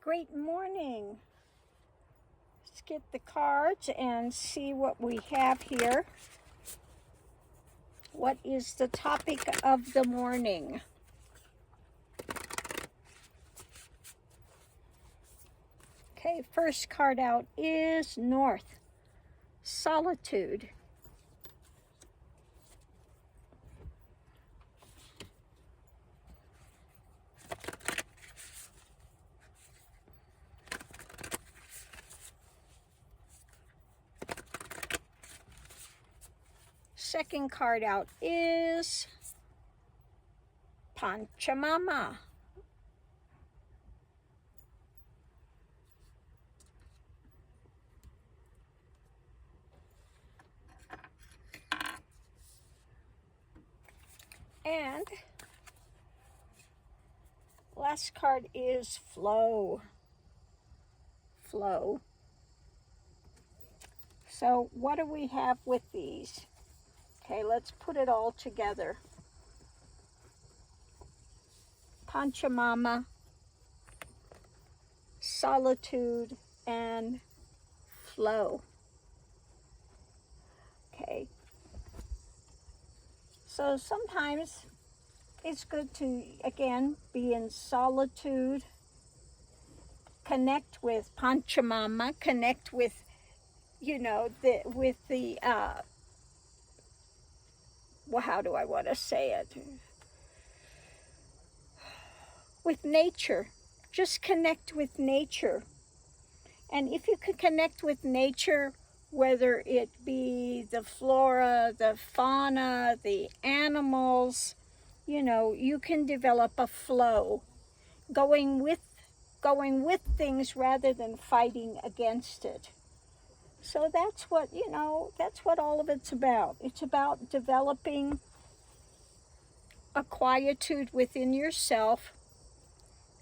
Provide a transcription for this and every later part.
Great morning. Let's get the cards and see what we have here. What is the topic of the morning? Okay, first card out is North, Solitude. Second card out is Pancha. And last card is Flow. So what do we have with these? Okay, let's put it all together. Pancha, Solitude, and Flow. Okay. So sometimes it's good to, again, be in solitude, connect with Pancha, connect with, well, how do I want to say it? With nature. Just connect with nature. And if you can connect with nature, whether it be the flora, the fauna, the animals, you can develop a flow, going with things rather than fighting against it. So that's what all of it's about. It's about developing a quietude within yourself,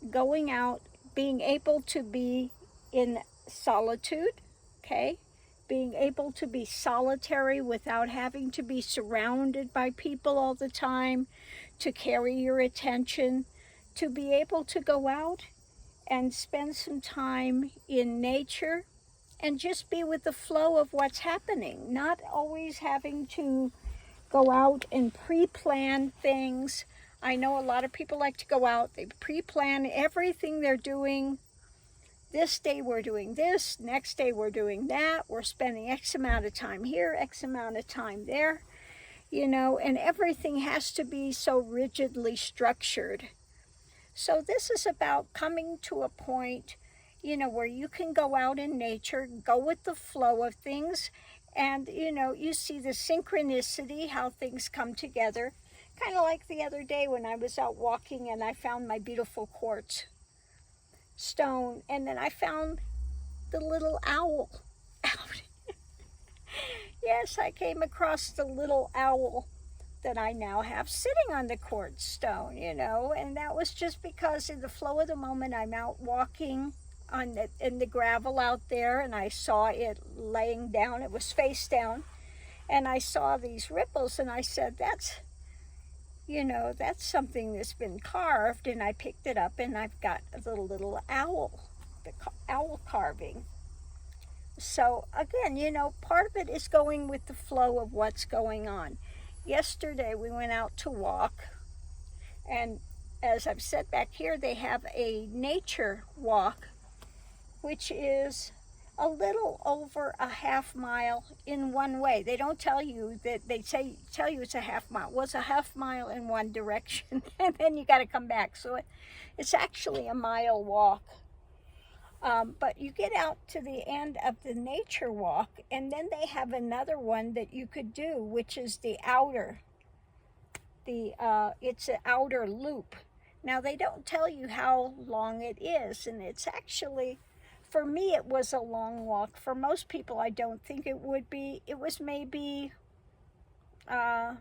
going out, being able to be in solitude, okay? Being able to be solitary without having to be surrounded by people all the time, to carry your attention, to be able to go out and spend some time in nature and just be with the flow of what's happening, not always having to go out and pre-plan things. I know a lot of people like to go out, they pre-plan everything they're doing. This day we're doing this, next day we're doing that, we're spending X amount of time here, X amount of time there, and everything has to be so rigidly structured. So this is about coming to a point, where you can go out in nature, go with the flow of things, and, you see the synchronicity, how things come together. Kind of like the other day when I was out walking and I found my beautiful quartz stone, and then I found the little owl out. Yes, I came across the little owl that I now have sitting on the quartz stone, and that was just because in the flow of the moment I'm out walking in the gravel out there, and I saw it laying down. It was face down, and I saw these ripples, and I said, that's something that's been carved, and I picked it up, and I've got the little owl, the owl carving. So again, part of it is going with the flow of what's going on. Yesterday we went out to walk, and as I've said back here, they have a nature walk, which is a little over a half mile in one way. They don't tell you that, tell you it's a half mile. Well, it's a half mile in one direction, and then you got to come back. So it's actually a mile walk. But you get out to the end of the nature walk, and then they have another one that you could do, which is the outer. It's an outer loop. Now, they don't tell you how long it is, and it's actually, for me, it was a long walk. For most people, I don't think it would be. It was maybe 1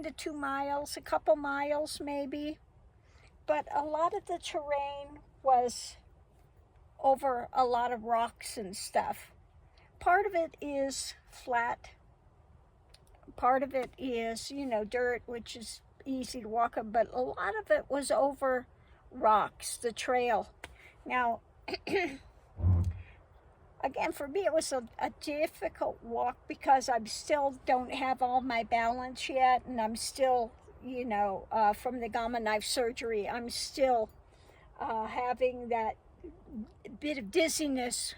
to 2 miles, a couple miles maybe. But a lot of the terrain was over a lot of rocks and stuff. Part of it is flat. Part of it is, dirt, which is easy to walk on. But a lot of it was over rocks, the trail. Now, again, for me, it was a difficult walk because I still don't have all my balance yet, and I'm still, from the gamma knife surgery, I'm still having that bit of dizziness,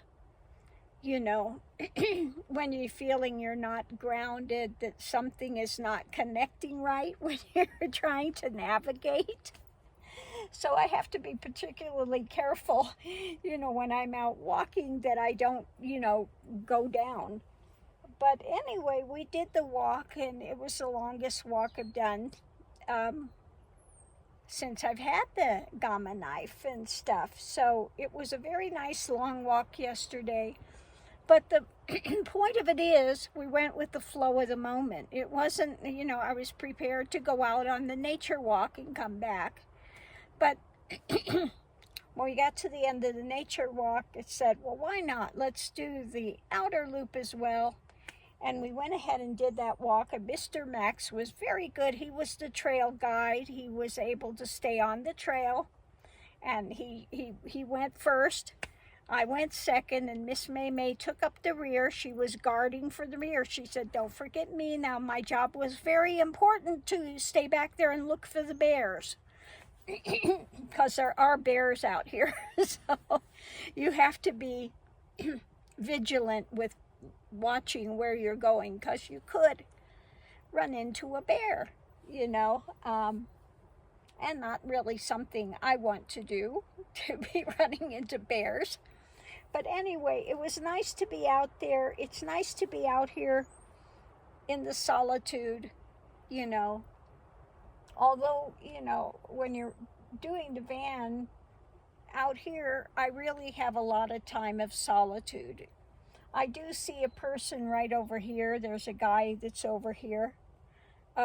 when you're feeling you're not grounded, that something is not connecting right when you're trying to navigate. So I have to be particularly careful, when I'm out walking, that I don't, go down. But anyway, we did the walk, and it was the longest walk I've done since I've had the gamma knife and stuff. So it was a very nice long walk yesterday. But the point of it is, we went with the flow of the moment. It wasn't, I was prepared to go out on the nature walk and come back. But when we got to the end of the nature walk, it said, well, why not? Let's do the outer loop as well. And we went ahead and did that walk. And Mr. Max was very good. He was the trail guide. He was able to stay on the trail. And he went first. I went second, and Miss May May took up the rear. She was guarding for the rear. She said, don't forget me. Now, my job was very important to stay back there and look for the bears. Because there are bears out here. So you have to be vigilant with watching where you're going, because you could run into a bear, and not really something I want to do, to be running into bears. But anyway, it was nice to be out there. It's nice to be out here in the solitude, although, when you're doing the van out here, I really have a lot of time of solitude. I do see a person right over here. There's a guy that's over here.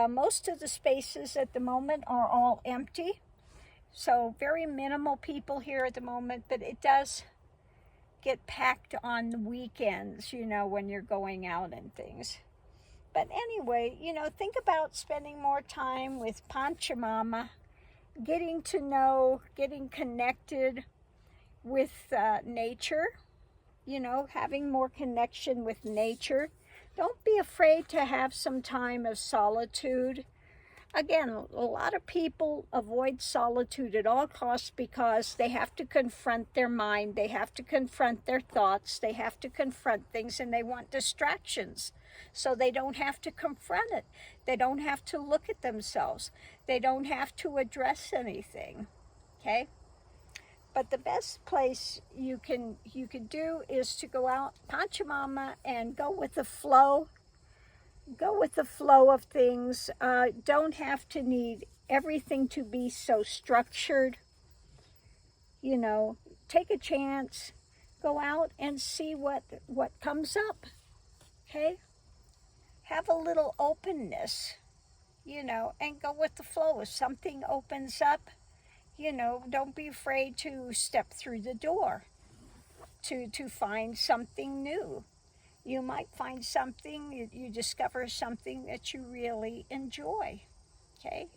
Most of the spaces at the moment are all empty. So very minimal people here at the moment, but it does get packed on the weekends, when you're going out and things. But anyway, think about spending more time with Pancha Mama, getting to know, getting connected with nature, having more connection with nature. Don't be afraid to have some time of solitude. Again, a lot of people avoid solitude at all costs because they have to confront their mind, they have to confront their thoughts, they have to confront things, and they want distractions. So they don't have to confront it. They don't have to look at themselves. They don't have to address anything, okay? But the best place you can do is to go out, Pachamama, and go with the flow. Go with the flow of things. Don't have to need everything to be so structured. Take a chance. Go out and see what comes up. Okay? Have a little openness, and go with the flow. If something opens up, don't be afraid to step through the door to find something new. You might find something, you discover something that you really enjoy, okay?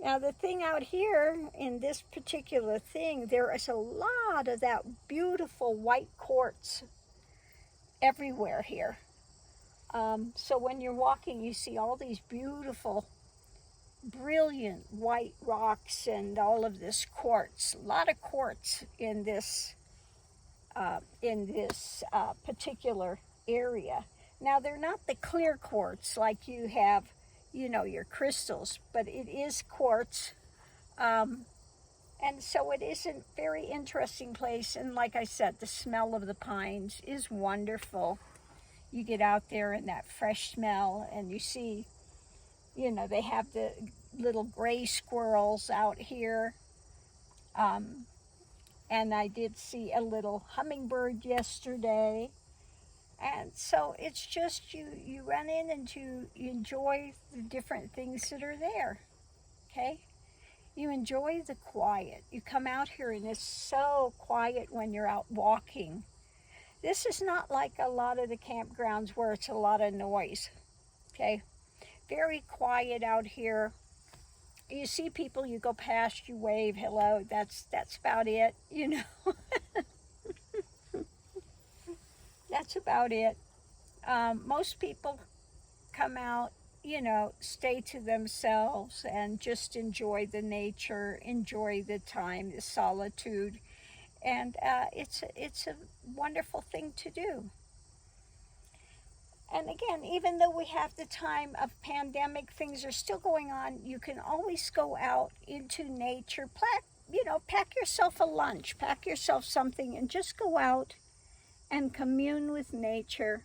Now, the thing out here in this particular thing, there is a lot of that beautiful white quartz everywhere here. So when you're walking, you see all these beautiful, brilliant white rocks and all of this quartz. A lot of quartz in this particular area. Now, they're not the clear quartz like you have, your crystals, but it is quartz. And so it is a very interesting place. And like I said, the smell of the pines is wonderful. You get out there in that fresh smell, and you see, they have the little gray squirrels out here. And I did see a little hummingbird yesterday. And so it's just you run in and you enjoy the different things that are there, okay? You enjoy the quiet. You come out here and it's so quiet when you're out walking. This is not like a lot of the campgrounds where it's a lot of noise, okay? Very quiet out here. You see people, you go past, you wave, hello, that's about it, you know. That's about it. Most people come out, you know, stay to themselves and just enjoy the nature, enjoy the time, the solitude, and it's a wonderful thing to do. And again, even though we have the time of pandemic, things are still going on. You can always go out into nature. You know, pack yourself a lunch, pack yourself something, and just go out and commune with nature.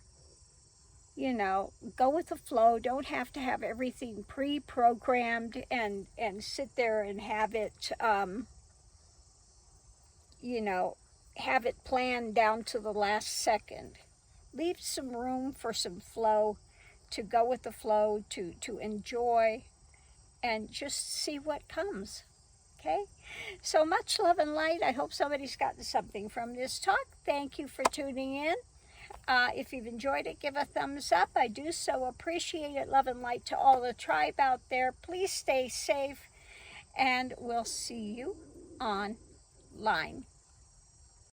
You know, go with the flow. Don't have to have everything pre-programmed and sit there and have it, you know, have it planned down to the last second. Leave some room for some flow, to go with the flow, to enjoy, and just see what comes. Okay? So much love and light. I hope somebody's gotten something from this talk. Thank you for tuning in. If you've enjoyed it, give a thumbs up. I do so appreciate it. Love and light to all the tribe out there. Please stay safe, and we'll see you online.